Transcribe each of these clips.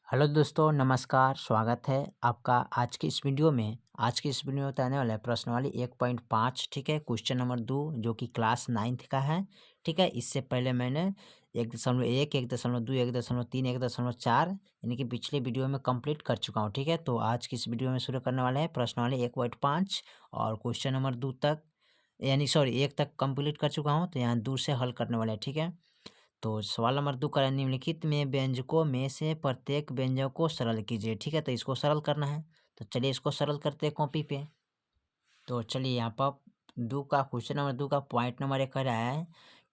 Hello दोस्तों, नमस्कार। स्वागत है आपका आज की इस वीडियो में। आज की इस वीडियो में बताने वाला है प्रश्नावली 1.5। ठीक है, क्वेश्चन नंबर 2 जो कि क्लास 9th का है। ठीक है, इससे पहले मैंने 1.1, 1.2, 1.3, 1.4 यानी कि पिछले वीडियो में कंप्लीट कर चुका हूँ। ठीक है, तो आज की इस वीडियो में शुरू करने वाले हैं प्रश्नावली 1.5 और क्वेश्चन नंबर 2 तक, यानी सॉरी 1 तक कंप्लीट कर चुका हूँ, तो यहाँ 2 से हल करने वाले हैं। ठीक है, तो सवाल नंबर 2 का निम्नलिखित में व्यंजकों में से प्रत्येक व्यंजक को सरल कीजिए। ठीक है, तो इसको सरल करना है, तो चलिए इसको सरल करते हैं कॉपी पे। तो चलिए यहाँ पर क्वेश्चन नंबर 2 का पॉइंट नंबर 1 कह रहा है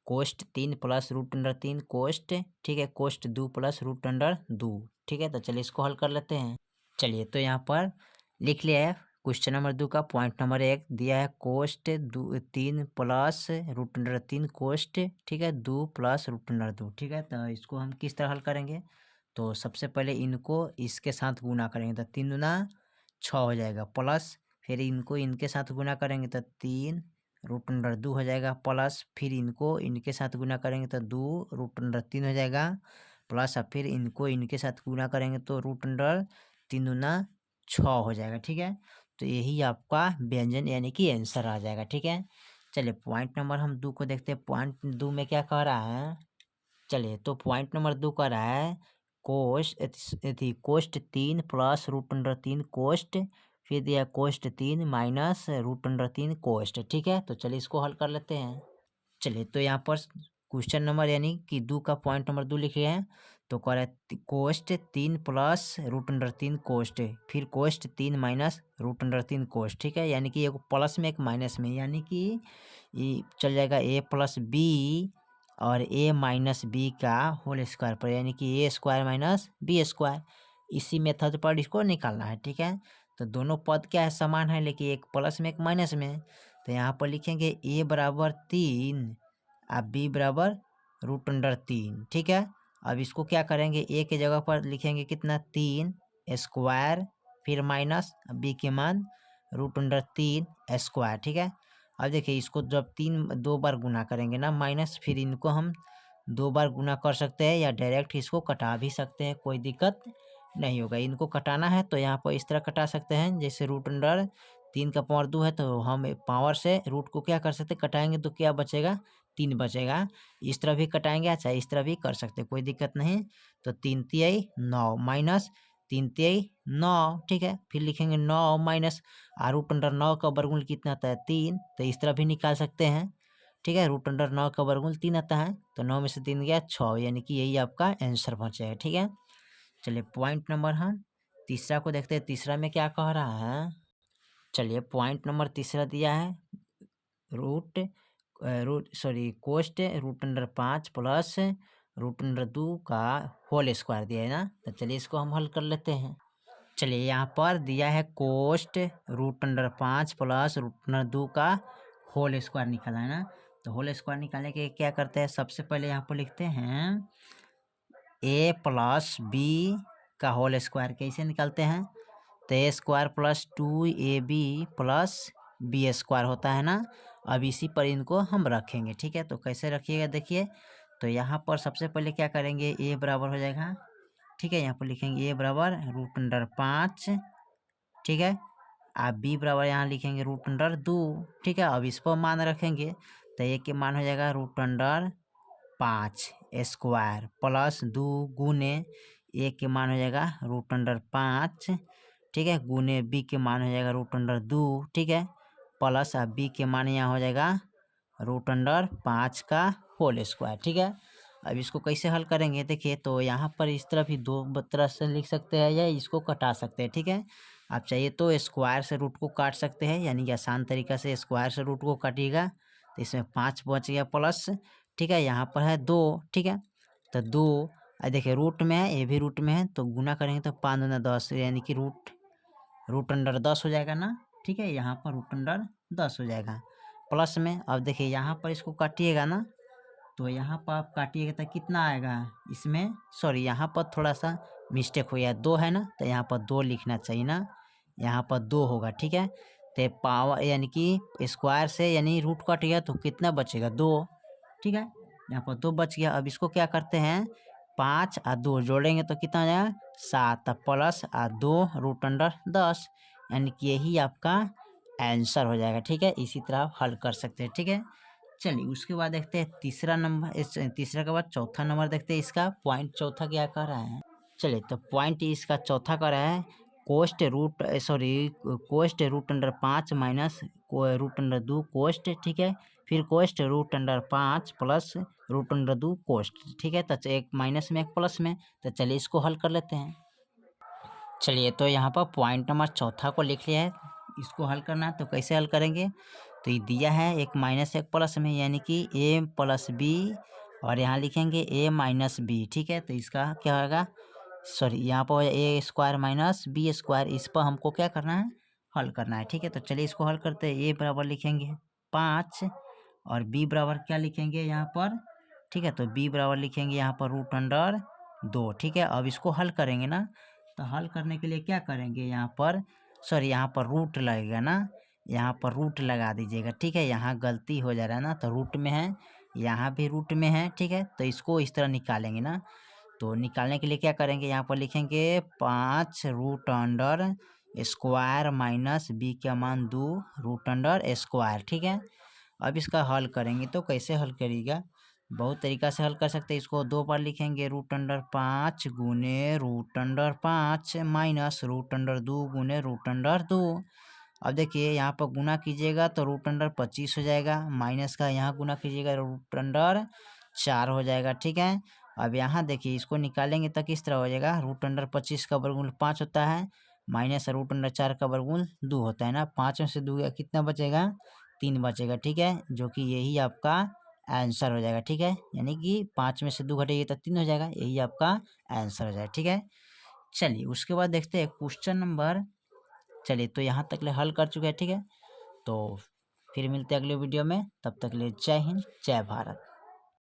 कोष्ट 3 प्लस रूट अंडर 3 कोष्ट। ठीक है, कोष्ट 2 प्लस रूट अंडर 2। ठीक है, तो चलिए इसको हल कर लेते हैं। चलिए तो यहाँ पर लिख लिया है क्वेश्चन नंबर 2 का पॉइंट नंबर 1 दिया है कोष्ट 3 प्लस रूट अंडर 3 कोष्ट। ठीक है, 2 प्लस रूट अंडर 2। ठीक है, तो इसको हम किस तरह हल करेंगे, तो सबसे पहले इनको इसके साथ गुना करेंगे तो 3 दूना 6 हो जाएगा, प्लस फिर इनको इनके साथ गुना करेंगे तो 3 रूट अंडर 2 हो जाएगा, प्लस फिर इनको इनके साथ गुना करेंगे तो 2 रूट अंडर 3 हो जाएगा, प्लस अब फिर इनको इनके साथ गुना करेंगे तो रूट अंडर 3 दूना 6 हो जाएगा। ठीक है, तो यही आपका व्यंजन यानी कि आंसर आ जाएगा। ठीक है, चलिए पॉइंट नंबर हम 2 को देखते हैं। पॉइंट 2 में क्या कह रहा है, चलिए तो पॉइंट नंबर 2 कह रहा है कोष्ट 3 प्लस रूट अंडर 3 कोष्ट, फिर दिया कोष्ट 3 माइनस रूट अंडर 3 कोष्ट। ठीक है, तो चलिए इसको हल कर लेते हैं। चलिए तो यहाँ पर क्वेश्चन नंबर यानी कि 2 का पॉइंट नंबर 2 लिखे हैं, तो कह रहा है कोष्ट 3 प्लस रूट अंडर 3 कोष्ट, फिर कोष्ट 3 माइनस रूट अंडर 3 कोष्ट। ठीक है, यानी कि एक प्लस में एक माइनस में, यानी कि ये चल जाएगा a प्लस बी और a माइनस बी का होल स्क्वायर पर, यानी कि a square minus B square. इसी मेथड पर इसको निकालना है। ठीक है, तो दोनों पद क्या है, समान है, लेकिन एक प्लस में एक माइनस में। तो यहाँ पर लिखेंगे a बराबर 3 अब b बराबर रूट अंडर 3। ठीक है, अब इसको क्या करेंगे, a के जगह पर लिखेंगे कितना 3 स्क्वायर, फिर माइनस b के मान रूट अंडर 3 स्क्वायर। ठीक है, अब देखिए इसको जब 2 बार गुना करेंगे ना माइनस, फिर इनको हम 2 बार गुना कर सकते हैं या डायरेक्ट इसको कटा भी सकते हैं, कोई दिक्कत नहीं होगा। इनको कटाना है तो यहाँ पर इस तरह कटा सकते हैं, जैसे रूट अंडर 3 का पावर 2 है तो हम पावर से रूट को क्या कर सकते हैं, कटाएंगे तो क्या बचेगा, 3 बचेगा। इस तरह भी कटाएंगे, अच्छा इस तरह भी कर सकते हैं, कोई दिक्कत नहीं। तो 3 तिहाई 9 माइनस 3 तिहाई 9। ठीक है, फिर लिखेंगे 9 माइनस रूट अंडर 9 का वर्गमूल कितना आता है 3, तो इस तरह भी निकाल सकते हैं। ठीक है, रूट अंडर 9 का वर्गमूल 3 आता है, तो 9 में से 3 गया 6, यानी कि यही आपका आंसर बचेगा। ठीक है, चलिए पॉइंट नंबर हम तीसरा को देखते हैं। तीसरा में क्या कह रहा है, चलिए पॉइंट नंबर तीसरा दिया है कोष्ट root under 5 plus root under 2 का होल स्क्वायर दिया है ना, तो चलिए इसको हम हल कर लेते हैं। चलिए यहाँ पर दिया है कोष्ट root under 5 plus root under 2 का होल स्क्वायर निकाला है ना, तो होल स्क्वायर निकालने के क्या करते हैं, सबसे पहले यहाँ पर लिखते हैं a प्लस बी का होल स्क्वायर। कैसे निकालते हैं, तो A square plus 2ab plus B square होता है ना। अब इसी पर इनको हम रखेंगे। ठीक है, तो कैसे रखिएगा देखिए, तो यहाँ पर सबसे पहले क्या करेंगे, a बराबर हो जाएगा, ठीक है, यहाँ पर लिखेंगे a बराबर रूट अंडर 5। ठीक है, आप b बराबर यहाँ लिखेंगे रूट अंडर 2। ठीक है, अब इस पर मान रखेंगे तो a के मान हो जाएगा रूट अंडर 5 स्क्वायर प्लस 2 गुने a के मान हो जाएगा रूट अंडर 5। ठीक है, गुने b के मान हो जाएगा रूट अंडर 2। ठीक है, प्लस अब b के मान यहाँ हो जाएगा रूट अंडर 5 का होल स्क्वायर। ठीक है, अब इसको कैसे हल करेंगे देखिए, तो यहाँ पर इस तरह भी 2 तरह से लिख सकते हैं या इसको कटा सकते हैं। ठीक है, आप चाहिए तो स्क्वायर से रूट को काट सकते हैं, यानी कि आसान तरीका से स्क्वायर से रूट को काटिएगा तो इसमें 5 बच गया प्लस। ठीक है, यहाँ पर है 2। ठीक है, तो 2 देखिए रूट में है, ये भी रूट में है, तो गुना करेंगे तो 5 दूना 10, यानी कि रूट अंडर 10 हो जाएगा ना। ठीक है, यहाँ पर रूट अंडर 10 हो जाएगा प्लस में। अब देखिए यहाँ पर इसको काटिएगा ना, तो यहाँ पर आप काटिएगा तो कितना आएगा, इसमें सॉरी यहाँ पर थोड़ा सा मिस्टेक हो गया, 2 है ना, तो यहाँ पर 2 लिखना चाहिए ना, यहाँ पर 2 होगा। ठीक है, तो पावर यानी कि स्क्वायर से यानी रूट कट गया तो कितना बचेगा 2। ठीक है, यहाँ पर 2 बच गया। अब इसको क्या करते हैं, 5 और 2 जोड़ेंगे तो कितना हो जाएगा 7 प्लस और 2 रूट अंडर 10, यानी कि यही आपका आंसर हो जाएगा। ठीक है, इसी तरह आप हल कर सकते हैं। ठीक है, चलिए उसके बाद देखते हैं तीसरा नंबर। इस तीसरा के बाद चौथा नंबर देखते हैं, इसका पॉइंट चौथा क्या कर रहा है। चलिए तो पॉइंट इसका चौथा कर रहा है cost root under 5 minus root under 2 cost. ठीक है, फिर cost root under 5 plus root under 2 cost. ठीक है, तो एक माइनस में एक प्लस में, तो चलिए इसको हल कर लेते हैं। चलिए तो यहाँ पर पॉइंट नंबर चौथा को लिख लिया है, इसको हल करना है तो कैसे हल करेंगे। तो ये दिया है एक माइनस एक प्लस में, यानी कि ए प्लस बी, और यहाँ लिखेंगे ए माइनस बी। ठीक है, तो इसका क्या होगा, सॉरी यहाँ पर ए स्क्वायर माइनस बी स्क्वायर, इस पर हमको क्या करना है, हल करना है। ठीक है, तो चलिए इसको हल करते हैं। ए बराबर लिखेंगे 5 और बी बराबर क्या लिखेंगे यहाँ पर। ठीक है, तो बी बराबर लिखेंगे यहाँ पर रूट अंडर 2। ठीक है, अब इसको हल करेंगे ना, तो हल करने के लिए क्या करेंगे, यहाँ पर सॉरी यहाँ पर रूट लगेगा ना, यहाँ पर रूट लगा दीजिएगा। ठीक है, यहाँ गलती हो जा रहा है ना, तो रूट में है, यहाँ भी रूट में है। ठीक है, तो इसको इस तरह निकालेंगे ना, तो निकालने के लिए क्या करेंगे, यहाँ पर लिखेंगे 5 root under square minus B का मान 2 रूट अंडर स्क्वायर। ठीक है, अब इसका हल करेंगे तो कैसे हल करिएगा, बहुत तरीका से हल कर सकते हैं। इसको 2 बार लिखेंगे, रूट अंडर 5 गुने root under 5 minus root under 2 गुने रूट अंडर 2। अब देखिए यहाँ पर गुना कीजिएगा तो रूट अंडर 25 हो जाएगा, माइनस का यहाँ गुना कीजिएगा रूट अंडर 4 हो जाएगा। ठीक है, अब यहाँ देखिए इसको निकालेंगे तो किस तरह हो जाएगा, रूट अंडर 25 का वर्गमूल 5 होता है, माइनस रूट अंडर 4 का वर्गमूल 2 होता है ना, 5 में से 2 कितना बचेगा, 3 बचेगा। ठीक है, जो कि यही आपका आंसर हो जाएगा। ठीक है, यानी कि 5 में से 2 घटेगी तो 3 हो जाएगा, यही आपका आंसर हो जाएगा। ठीक है, चलिए उसके बाद देखते हैं क्वेश्चन नंबर। चलिए तो यहाँ तक ले हल कर चुके हैं। ठीक है, तो फिर मिलते हैं अगले वीडियो में, तब तक ले जय हिंद जय भारत।